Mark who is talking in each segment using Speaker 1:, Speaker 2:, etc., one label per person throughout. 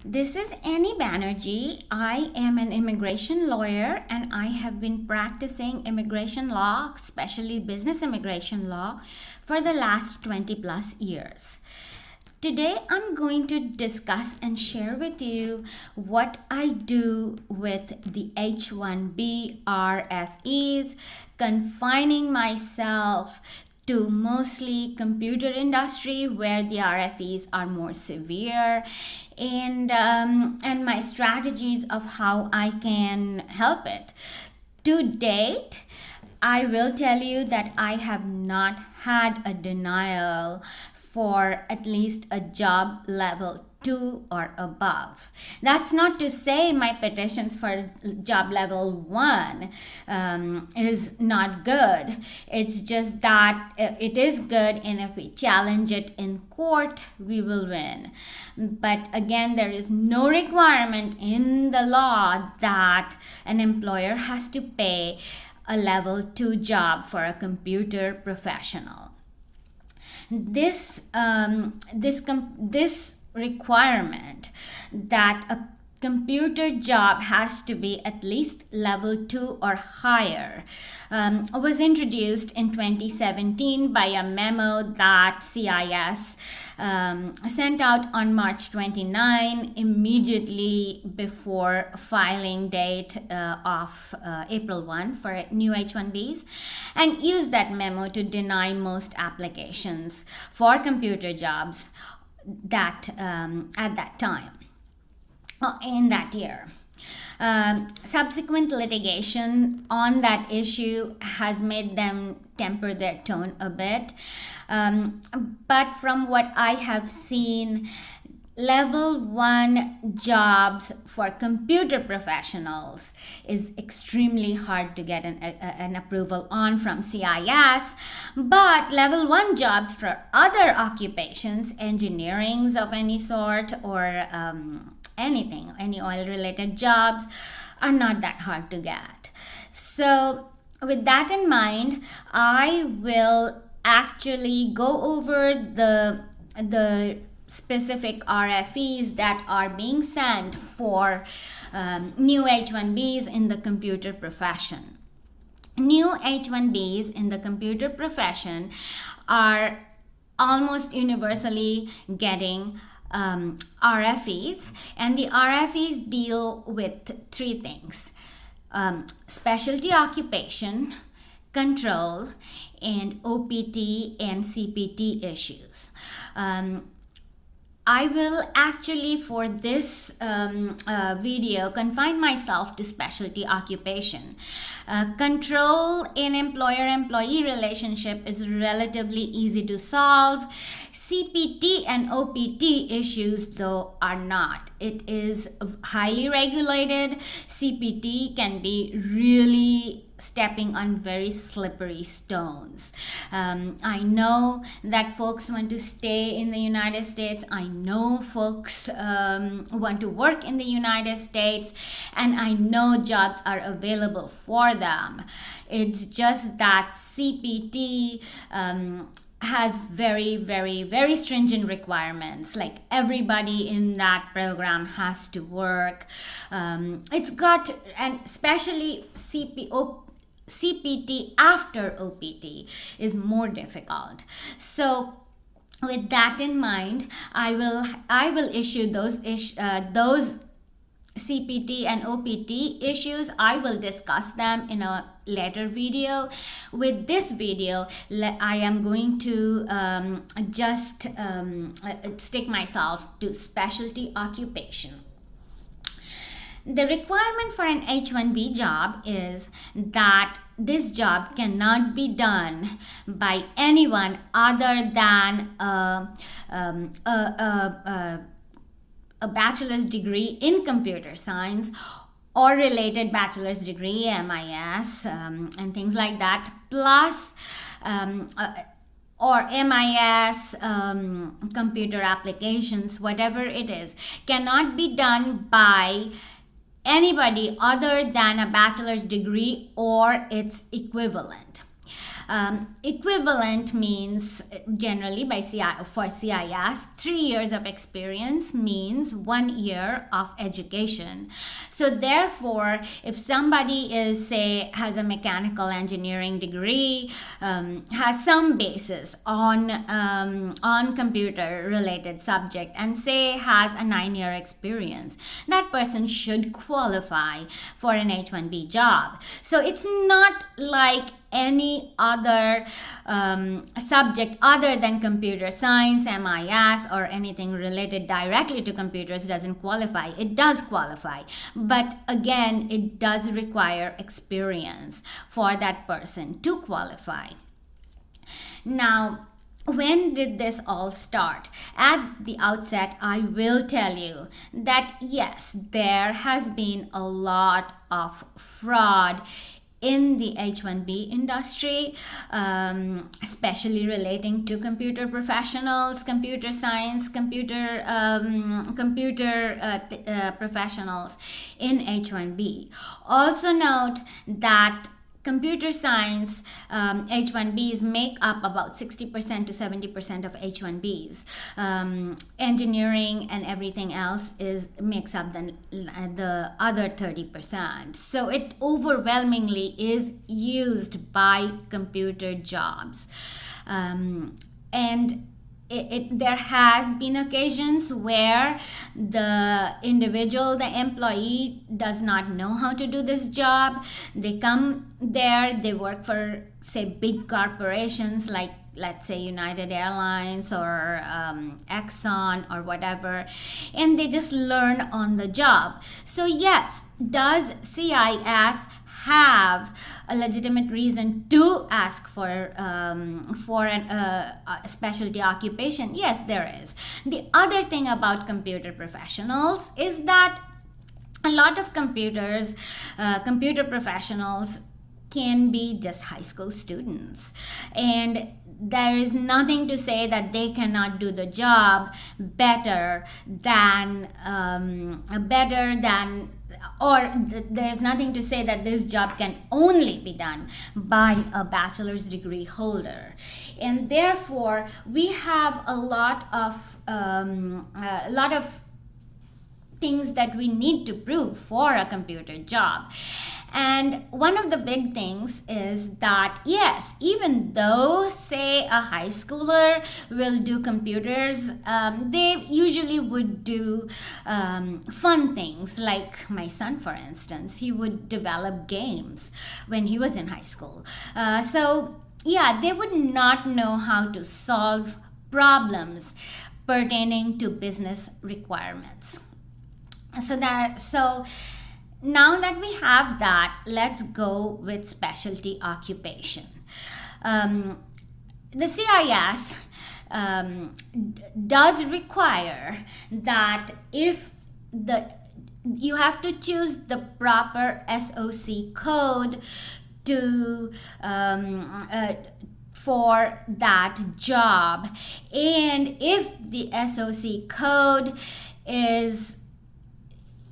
Speaker 1: This is Annie Banerjee. I am an immigration lawyer and I have been practicing immigration law, especially business immigration law, for the last 20 plus years. Today I'm going to discuss and share with you what I do with the H-1B RFEs, confining myself to mostly computer industry where the RFEs are more severe, and my strategies of how I can help it. To date, I will tell you that I have not had a denial for at least a job level 2 or above. That's not to say my petitions for job level 1 is not good. It's just that it is good, and if we challenge it in court, we will win. But again, there is no requirement in the law that an employer has to pay a level 2 job for a computer professional. This requirement that a computer job has to be at least level 2 or higher was introduced in 2017 by a memo that CIS sent out on March 29, immediately before filing date of April 1 for new H-1Bs, and used that memo to deny most applications for computer jobs that at that time in that year. Subsequent litigation on that issue has made them temper their tone a bit, but from what I have seen, level 1 jobs for computer professionals is extremely hard to get an approval on from CIS, but level 1 jobs for other occupations, engineerings of any sort, or anything, any oil related jobs, are not that hard to get. So with that in mind, I will actually go over the specific RFEs that are being sent for new H-1Bs in the computer profession. New H-1Bs in the computer profession are almost universally getting RFEs, and the RFEs deal with 3 things: specialty occupation, control, and OPT and CPT issues. I will actually, for this video, confine myself to specialty occupation. Control in employer-employee relationship is relatively easy to solve. CPT and OPT issues, though, are not. It is highly regulated. CPT can be really stepping on very slippery stones. I know that folks want to stay in the United States. I know folks want to work in the United States, and I know jobs are available for them. It's just that CPT has very, very, very stringent requirements. Like, everybody in that program has to work. It's got, and especially CPT after OPT is more difficult. So with that in mind, I will issue those CPT and OPT issues. I will discuss them in a later video. With this video, I am going to just stick myself to specialty occupation. The requirement for an H-1B job is that this job cannot be done by anyone other than a bachelor's degree in computer science or related bachelor's degree, MIS, and things like that, plus or MIS, computer applications, whatever it is, cannot be done by anybody other than a bachelor's degree or its equivalent. Equivalent means generally for CIS, 3 years of experience means 1 year of education. So therefore, if somebody has a mechanical engineering degree, has some basis on computer related subject, and has a 9-year experience, that person should qualify for an H-1B job. So it's not like any other subject other than computer science, MIS, or anything related directly to computers doesn't qualify. It does qualify, but again, it does require experience for that person to qualify. Now, when did this all start? At the outset, I will tell you that yes, there has been a lot of fraud in the H-1B industry, especially relating to computer professionals, computer science, computer professionals in H-1B. Also note that computer science H-1Bs make up about 60% to 70% of H-1Bs. Engineering and everything else makes up the other 30%. So it overwhelmingly is used by computer jobs. And there has been occasions where the individual, the employee, does not know how to do this job. They come there, they work for, say, big corporations like, let's say, United Airlines or Exxon or whatever, and they just learn on the job. So yes, does CIS have a legitimate reason to ask for a specialty occupation? Yes, there is. The other thing about computer professionals is that a lot of computer professionals can be just high school students, and there is nothing to say that they cannot do the job better than there's nothing to say that this job can only be done by a bachelor's degree holder. And therefore, we have a lot of things that we need to prove for a computer job. And one of the big things is that, yes, even though, say, a high schooler will do computers, they usually would do fun things. Like my son, for instance, he would develop games when he was in high school. So, yeah, they would not know how to solve problems pertaining to business requirements. So now that we have that, let's go with specialty occupation. The CIS does require that you have to choose the proper SOC code for that job. And if the SOC code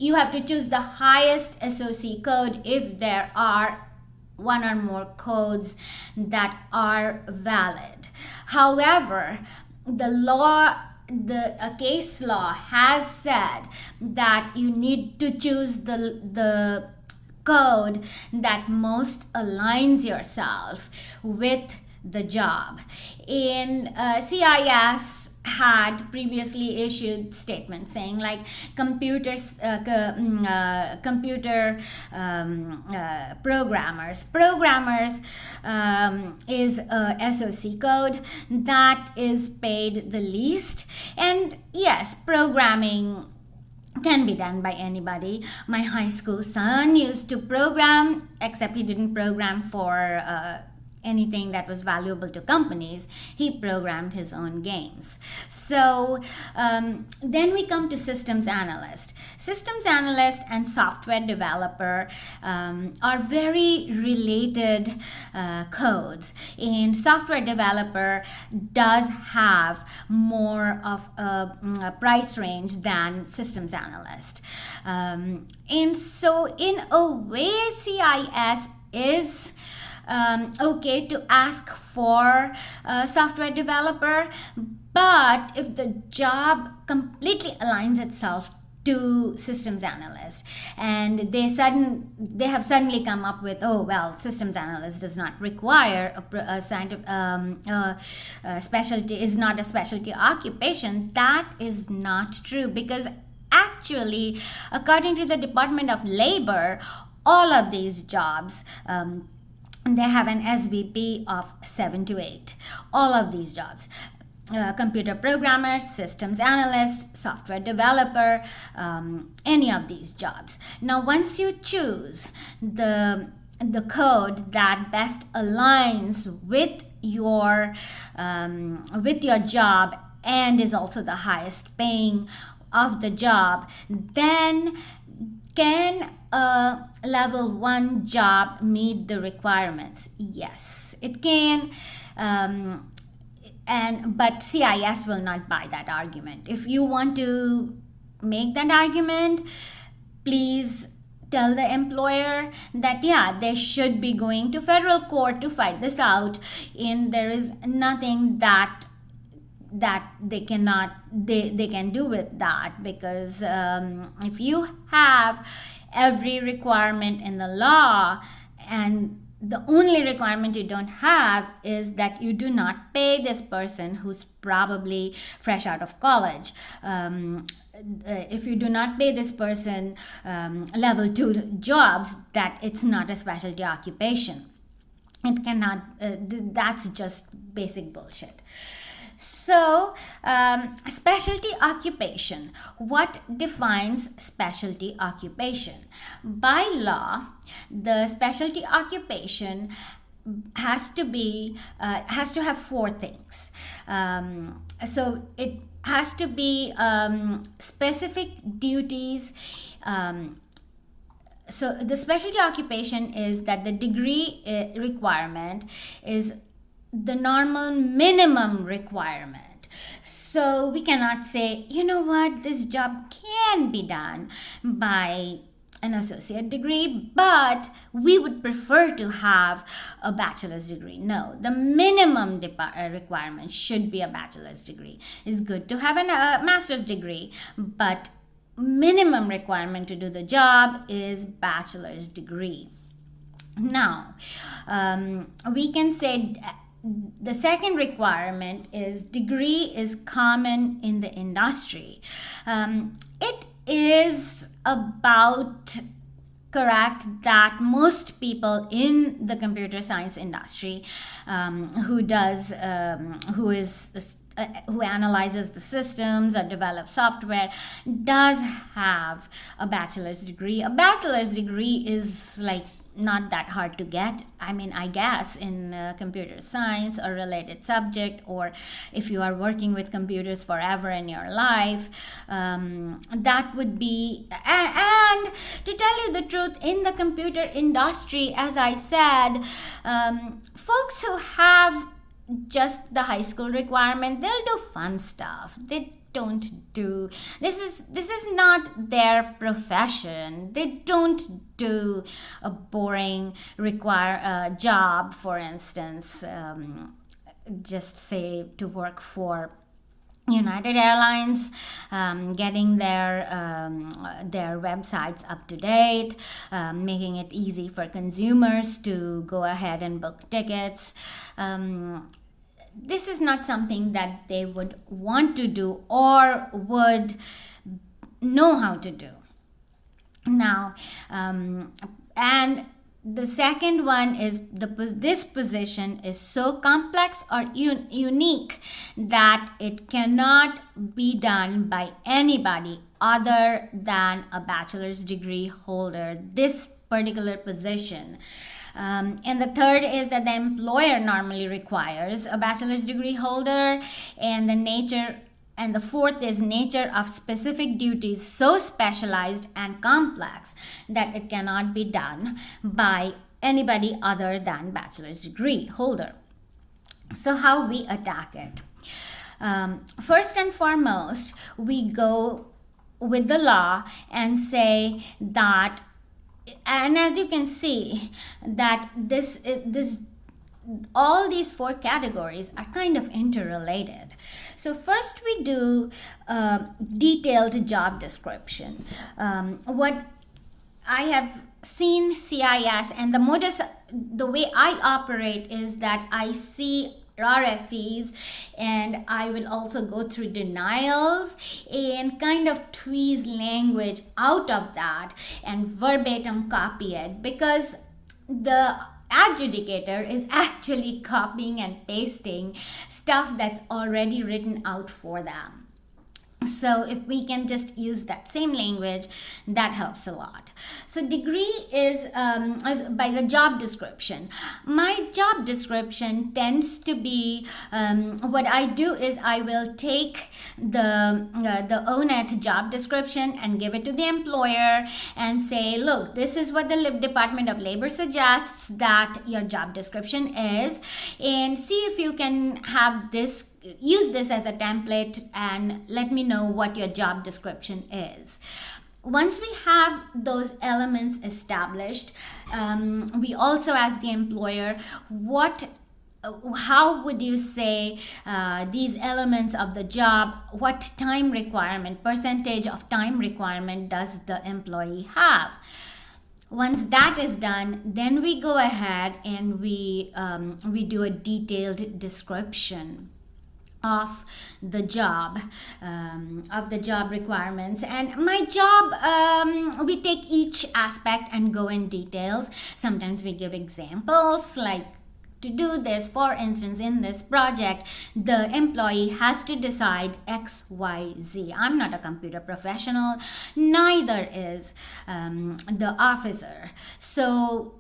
Speaker 1: you have to choose the highest SOC code if there are one or more codes that are valid. However, a case law has said that you need to choose the code that most aligns yourself with the job. And CIS had previously issued statements saying like computer programmers is a SOC code that is paid the least. And yes, programming can be done by anybody. My high school son used to program, except he didn't program for anything that was valuable to companies. He programmed his own games. So then we come to systems analyst. Systems analyst and software developer are very related codes, and software developer does have more of a price range than systems analyst. And so in a way, CIS is okay to ask for a software developer, but if the job completely aligns itself to systems analyst, and they have suddenly come up with, oh well, systems analyst does not require a scientific specialty, is not a specialty occupation. That is not true, because actually, according to the Department of Labor, all of these jobs, they have an SBP of 7 to 8. All of these jobs. Computer programmer, systems analyst, software developer, any of these jobs. Now, once you choose the code that best aligns with your job and is also the highest paying of the job, then can a level 1 job meet the requirements? Yes, it can. But CIS will not buy that argument. If you want to make that argument, please tell the employer that they should be going to federal court to fight this out, and there is nothing that they can do with that, because if you have every requirement in the law, and the only requirement you don't have is that you do not pay this person who's probably fresh out of college. If you do not pay this person level 2 jobs, that it's not a specialty occupation. It cannot, that's just basic bullshit. So, specialty occupation. What defines specialty occupation? By law, the specialty occupation has to have 4 things. So it has to be specific duties. So the specialty occupation is that the degree requirement is the normal minimum requirement. So we cannot say, you know what, this job can be done by an associate degree, but we would prefer to have a bachelor's degree. No, the minimum requirement should be a bachelor's degree. It's good to have a master's degree, but minimum requirement to do the job is bachelor's degree. Now, we can say the second requirement is degree is common in the industry. It is about correct that most people in the computer science industry who analyzes the systems or develops software does have a bachelor's degree. A bachelor's degree is like not that hard to get. I mean, I guess in computer science or related subject, or if you are working with computers forever in your life, that would be, and to tell you the truth, in the computer industry, as I said, folks who have just the high school requirement, they'll do fun stuff. They don't do, this is not their profession. They don't do a boring job, for instance, just say to work for United Airlines, getting their websites up to date, making it easy for consumers to go ahead and book tickets. This is not something that they would want to do or would know how to do. Now, and the second one is this position is so complex or unique that it cannot be done by anybody other than a bachelor's degree holder, this particular position. And the third is that the employer normally requires a bachelor's degree holder, and the fourth is nature of specific duties so specialized and complex that it cannot be done by anybody other than bachelor's degree holder. So how we attack it? First and foremost, we go with the law and say that and as you can see that this all these four categories are kind of interrelated. So first we do detailed job description. What I have seen CIS, and the way I operate is that I see RFEs and I will also go through denials and kind of tweeze language out of that and verbatim copy it, because the adjudicator is actually copying and pasting stuff that's already written out for them. So if we can just use that same language, that helps a lot. So degree is by the job description. My job description tends to be, what I do is I will take the ONET job description and give it to the employer and say, look, this is what the Department of Labor suggests that your job description is, and see if you can have this, use this as a template and let me know what your job description is. Once we have those elements established, we also ask the employer, how would you say these elements of the job, what time requirement, percentage of time requirement does the employee have? Once that is done, then we go ahead and we do a detailed description of the job requirements. And my job, we take each aspect and go in details. Sometimes we give examples, like, to do this, for instance, in this project, the employee has to decide X, Y, Z. I'm not a computer professional, neither is the officer. So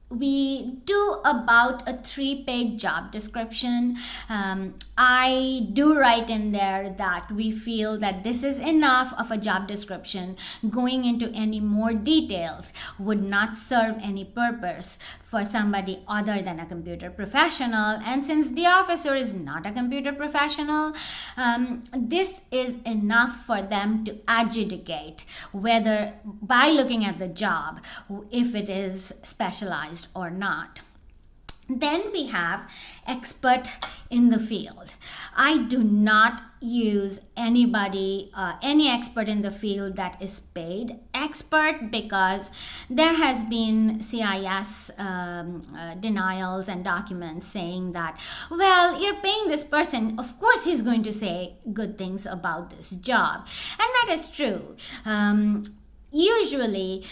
Speaker 1: we do about a 3-page job description. I do write in there that we feel that this is enough of a job description. Going into any more details would not serve any purpose for somebody other than a computer professional. And since the officer is not a computer professional, this is enough for them to adjudicate whether, by looking at the job, if it is specialized or not. Then we have expert in the field. I do not use any expert in the field that is paid expert, because there has been CIS denials and documents saying that, well, you're paying this person, of course he's going to say good things about this job. And that is true. Usually,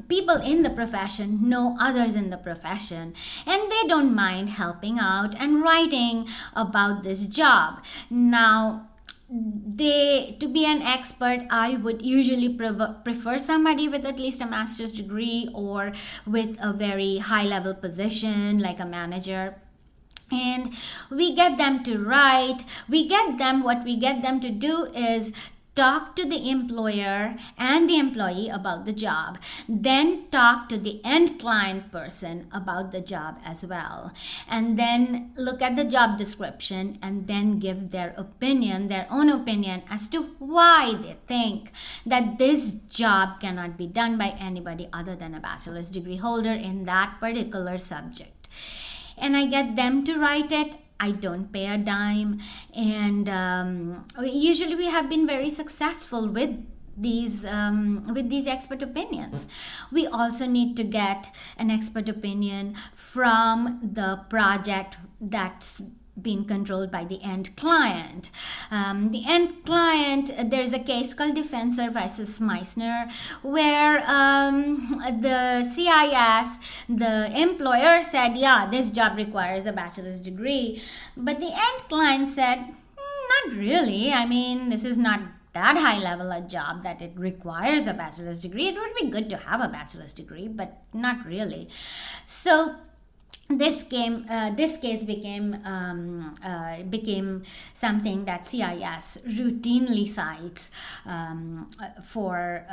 Speaker 1: people in the profession know others in the profession, and they don't mind helping out and writing about this job. Now, to be an expert, I would usually prefer somebody with at least a master's degree or with a very high-level position like a manager. And we get them to write. What we get them to do is talk to the employer and the employee about the job, then talk to the end client person about the job as well, and then look at the job description and then give their own opinion as to why they think that this job cannot be done by anybody other than a bachelor's degree holder in that particular subject. And I get them to write it. I don't pay a dime, and usually we have been very successful with these expert opinions. We also need to get an expert opinion from the project that's being controlled by the end client. The end client, there's a case called Defensor versus Meissner, where the CIS, the employer said, yeah, this job requires a bachelor's degree, but the end client said, not really. I mean, this is not that high level a job that it requires a bachelor's degree. It would be good to have a bachelor's degree, but not really. So this case became something that CIS routinely cites for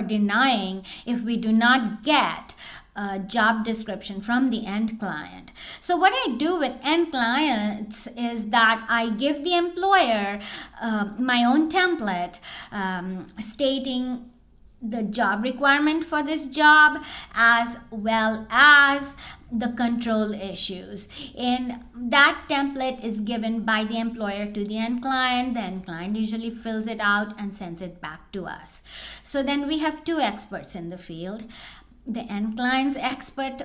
Speaker 1: denying if we do not get a job description from the end client. So what I do with end clients is that I give the employer my own template stating the job requirement for this job as well as the control issues, and that template is given by the employer to the end client. The end client usually fills it out and sends it back to us. So then we have two experts in the field: the end client's expert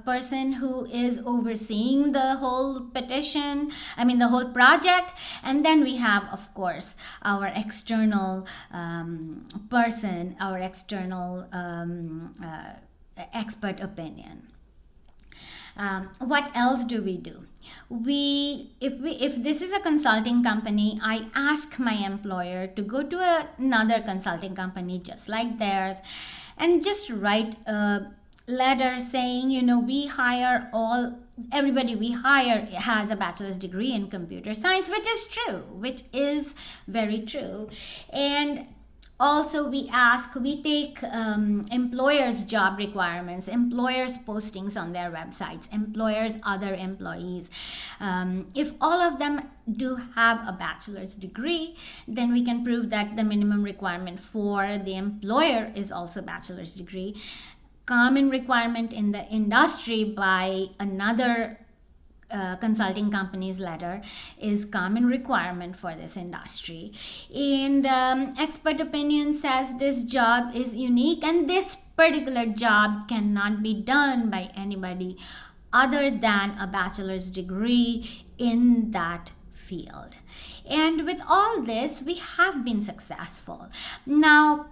Speaker 1: person who is overseeing the whole petition, the whole project, and then we have, of course, our external person, our external expert opinion. What else do we do? If this is a consulting company, I ask my employer to go to another consulting company just like theirs and just write a letter saying, everybody we hire has a bachelor's degree in computer science, which is very true. And also we take employers' job requirements, employers' postings on their websites, employers' other employees. If all of them do have a bachelor's degree, then we can prove that the minimum requirement for the employer is also bachelor's degree. Common requirement in the industry by another consulting company's letter is common requirement for this industry. And expert opinion says this job is unique and this particular job cannot be done by anybody other than a bachelor's degree in that field. And with all this, we have been successful. Now,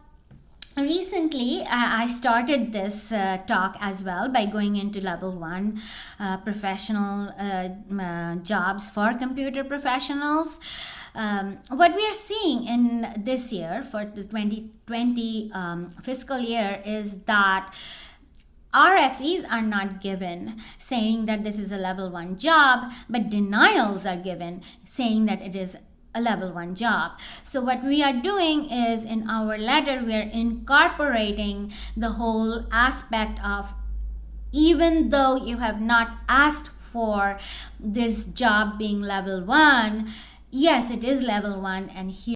Speaker 1: recently, I started this talk as well by going into level 1 professional jobs for computer professionals. What we are seeing in this year for the 2020 fiscal year is that RFEs are not given saying that this is a level 1 job, but denials are given saying that it is a level 1 job. So what we are doing is, in our letter, we are incorporating the whole aspect of, even though you have not asked for this job being level 1, yes, it is level 1, and here